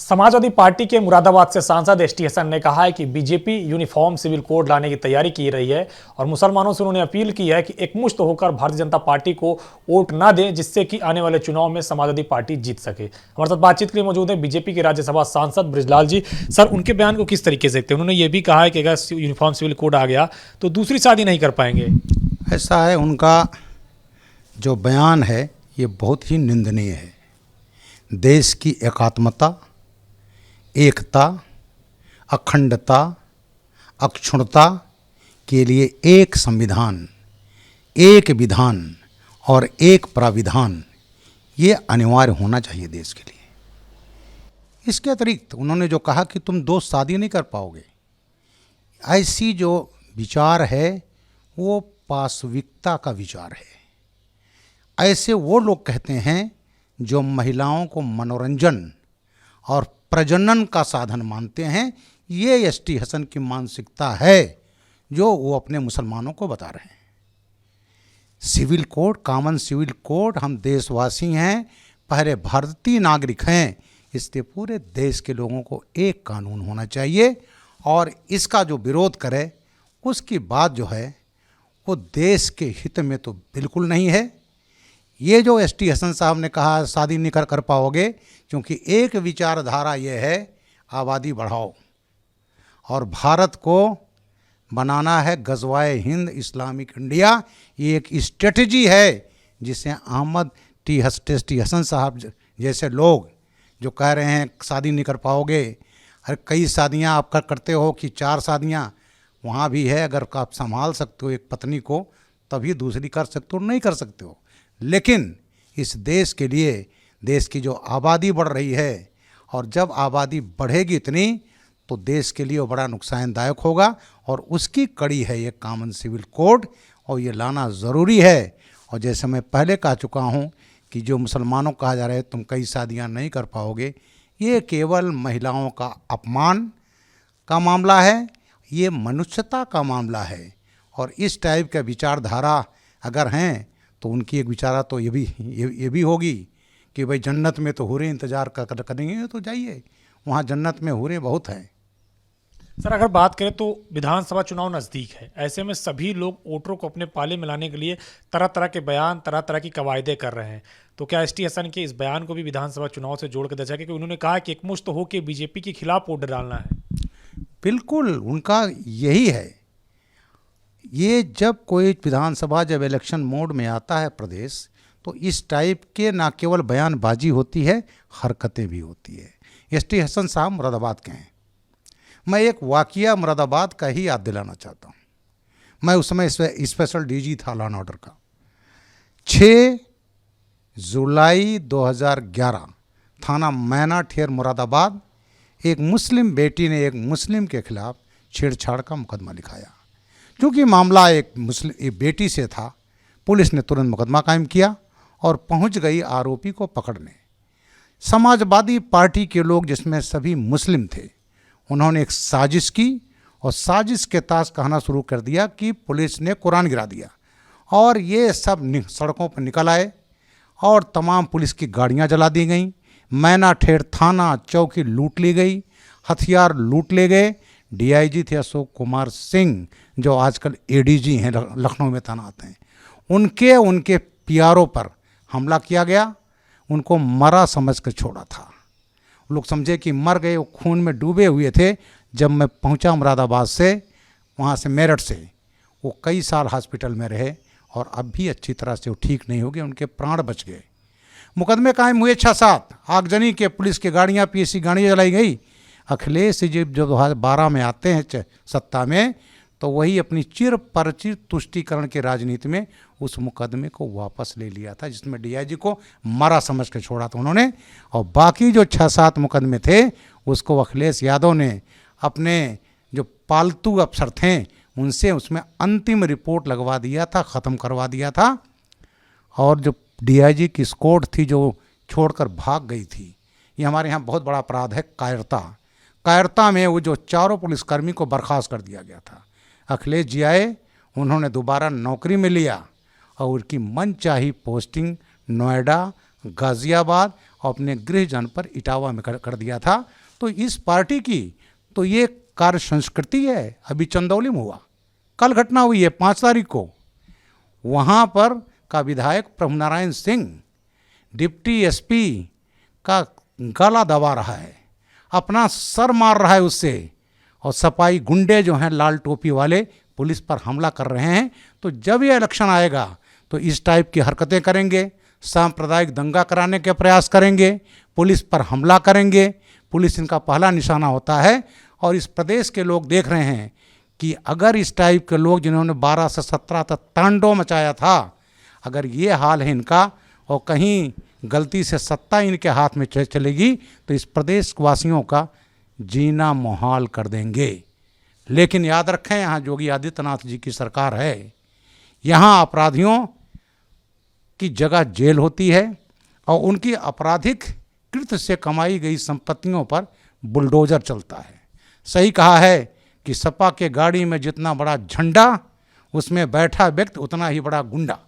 Samajwadi party के मुरादाबाद से सांसद एसटी हसन ने कहा है कि बीजेपी यूनिफॉर्म सिविल कोड लाने की तैयारी की रही है और मुसलमानों से उन्होंने अपील की है कि एकमुश्त होकर भारतीय जनता पार्टी को वोट न दें, जिससे कि आने वाले चुनाव में समाजवादी पार्टी जीत सके। हमारे साथ बातचीत के लिए मौजूद है बीजेपी के राज्यसभा सांसद बृजलाल जी। सर, उनके बयान को किस तरीके से देखते हैं? उन्होंने ये भी कहा है कि अगर यूनिफॉर्म सिविल कोड आ गया तो दूसरी शादी नहीं कर पाएंगे। ऐसा है, उनका जो बयान है ये बहुत ही निंदनीय है। देश की एकात्मता, एकता, अखंडता, अक्षुण्णता के लिए एक संविधान, एक विधान और एक प्राविधान ये अनिवार्य होना चाहिए देश के लिए। इसके अतिरिक्त उन्होंने जो कहा कि तुम दो शादी नहीं कर पाओगे, ऐसी जो विचार है वो पाशविकता का विचार है। ऐसे वो लोग कहते हैं जो महिलाओं को मनोरंजन और प्रजनन का साधन मानते हैं। ये एसटी हसन की मानसिकता है जो वो अपने मुसलमानों को बता रहे हैं। Civil code, common civil code, हम देशवासी हैं, पहले भारतीय नागरिक हैं, इसलिए पूरे देश के लोगों को एक कानून होना चाहिए और इसका जो विरोध करे उसकी बात जो है वो देश के हित में तो बिल्कुल नहीं है। ये जो एसटी हसन साहब ने कहा शादी नहीं कर पाओगे, क्योंकि एक विचारधारा ये है आबादी बढ़ाओ और भारत को बनाना है गज़वाए हिंद इस्लामिक इंडिया। ये एक स्ट्रेटजी है जिसे अहमद टी हसन साहब जैसे लोग जो कह रहे हैं शादी नहीं कर पाओगे, अरे कई शादियां आप करते हो कि 4 शादियां वहाँ भी है। अगर आप संभाल सकते हो एक पत्नी को तभी दूसरी कर सकते हो, नहीं कर सकते हो। लेकिन इस देश के लिए, देश की जो आबादी बढ़ रही है और जब आबादी बढ़ेगी इतनी तो देश के लिए वो बड़ा नुकसानदायक होगा और उसकी कड़ी है ये कॉमन सिविल कोड और ये लाना ज़रूरी है। और जैसे मैं पहले कह चुका हूँ कि जो मुसलमानों कहा जा रहा है तुम कई शादियाँ नहीं कर पाओगे, ये केवल महिलाओं का अपमान का मामला है, ये मनुष्यता का मामला है। और इस टाइप का विचारधारा अगर हैं तो उनकी एक विचारा तो ये भी होगी कि भाई जन्नत में तो हूरें इंतज़ार करेंगे, तो जाइए वहाँ जन्नत में हूरें बहुत हैं। सर, अगर बात करें तो विधानसभा चुनाव नज़दीक है, ऐसे में सभी लोग वोटरों को अपने पाले में लाने के लिए तरह तरह के बयान, तरह तरह की कवायदे कर रहे हैं। तो क्या एसटी हसन के इस बयान को भी विधानसभा चुनाव से जोड़ कर देखा, क्योंकि उन्होंने कहा कि एकमुश्त होकर बीजेपी के खिलाफ वोट डालना है? बिल्कुल उनका यही है। ये जब कोई विधानसभा जब इलेक्शन मोड में आता है प्रदेश, तो इस टाइप के ना केवल बयानबाजी होती है, हरकतें भी होती है। एसटी हसन साहब मुरादाबाद के हैं। मैं एक वाक़या मुरादाबाद का ही याद दिलाना चाहता हूँ। मैं उस समय स्पेशल डीजी था लॉ एंड ऑर्डर का। 6 जुलाई 2011 थाना मैना ठेर मुरादाबाद, एक मुस्लिम बेटी ने एक मुस्लिम के खिलाफ छेड़छाड़ का मुकदमा लिखाया। क्योंकि मामला एक बेटी से था, पुलिस ने तुरंत मुकदमा कायम किया और पहुंच गई आरोपी को पकड़ने। समाजवादी पार्टी के लोग, जिसमें सभी मुस्लिम थे, उन्होंने एक साजिश की और साजिश के ताश कहना शुरू कर दिया कि पुलिस ने कुरान गिरा दिया। और ये सब सड़कों पर निकल आए और तमाम पुलिस की गाड़ियां जला दी गईं। मैना ठेर थाना चौकी लूट ली गई, हथियार लूट ले गए। डीआईजी थे अशोक कुमार सिंह, जो आजकल एडीजी हैं, लखनऊ में तैनात हैं, उनके पीआरओ पर हमला किया गया। उनको मरा समझ कर छोड़ा था। लोग समझे कि मर गए, वो खून में डूबे हुए थे। जब मैं पहुंचा मुरादाबाद से, वहाँ से मेरठ से, वो कई साल हॉस्पिटल में रहे और अब भी अच्छी तरह से वो ठीक नहीं हो गए, उनके प्राण बच गए। मुकदमे कायम हुए 6-7, आगजनी के पुलिस की गाड़ियाँ, पीएससी गाड़ियाँ जलाई गई। अखिलेश जी जब 2012 में आते हैं सत्ता में, तो वही अपनी चिर परिचित तुष्टीकरण के राजनीति में उस मुकदमे को वापस ले लिया था, जिसमें डीआईजी को मरा समझ के छोड़ा था उन्होंने। और बाकी जो 6-7 मुकदमे थे उसको अखिलेश यादव ने अपने जो पालतू अफसर थे उनसे उसमें अंतिम रिपोर्ट लगवा दिया था, ख़त्म करवा दिया था। और जो डीआईजी की स्क्वाड थी जो छोड़कर भाग गई थी, ये हमारे यहाँ बहुत बड़ा अपराध है, कायरता में वो जो 4 पुलिसकर्मी को बर्खास्त कर दिया गया था। अखिलेश जी आए, उन्होंने दोबारा नौकरी में लिया और उनकी मनचाही पोस्टिंग नोएडा, गाज़ियाबाद और अपने गृह जनपद इटावा में कर दिया था। तो इस पार्टी की तो ये कार्य संस्कृति है। अभी चंदौली में हुआ, कल घटना हुई है 5 तारीख को, वहाँ पर का विधायक प्रभु नारायण सिंह डिप्टी एसपी का गला दबा रहा है, अपना सर मार रहा है उससे, और सपाई गुंडे जो हैं लाल टोपी वाले पुलिस पर हमला कर रहे हैं। तो जब ये इलेक्शन आएगा तो इस टाइप की हरकतें करेंगे, सांप्रदायिक दंगा कराने के प्रयास करेंगे, पुलिस पर हमला करेंगे। पुलिस इनका पहला निशाना होता है। और इस प्रदेश के लोग देख रहे हैं कि अगर इस टाइप के लोग जिन्होंने 12 से 17 तक तांडव मचाया था, अगर ये हाल है इनका और कहीं गलती से सत्ता इनके हाथ में चलेगी तो इस प्रदेश वासियों का जीना मुहाल कर देंगे। लेकिन याद रखें, यहाँ योगी आदित्यनाथ जी की सरकार है, यहाँ अपराधियों की जगह जेल होती है और उनकी आपराधिक कृत्य से कमाई गई संपत्तियों पर बुलडोजर चलता है। सही कहा है कि सपा के गाड़ी में जितना बड़ा झंडा, उसमें बैठा व्यक्ति उतना ही बड़ा गुंडा।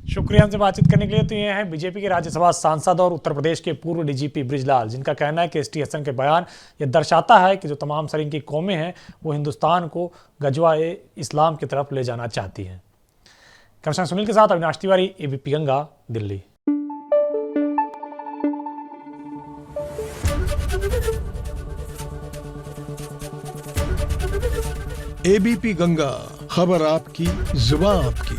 शुक्रिया हमसे बातचीत करने के लिए। तो ये हैं बीजेपी के राज्यसभा सांसद और उत्तर प्रदेश के पूर्व डीजीपी बृजलाल, जिनका कहना है कि एसटी हसन के बयान ये दर्शाता है कि जो तमाम सरिंग की कौमें हैं वो हिंदुस्तान को गजवा इस्लाम की तरफ ले जाना चाहती हैं। कैमरा सुनील के साथ अविनाश तिवारी, एबीपी गंगा, दिल्ली। एबीपी गंगा, खबर आपकी, जुबान आपकी।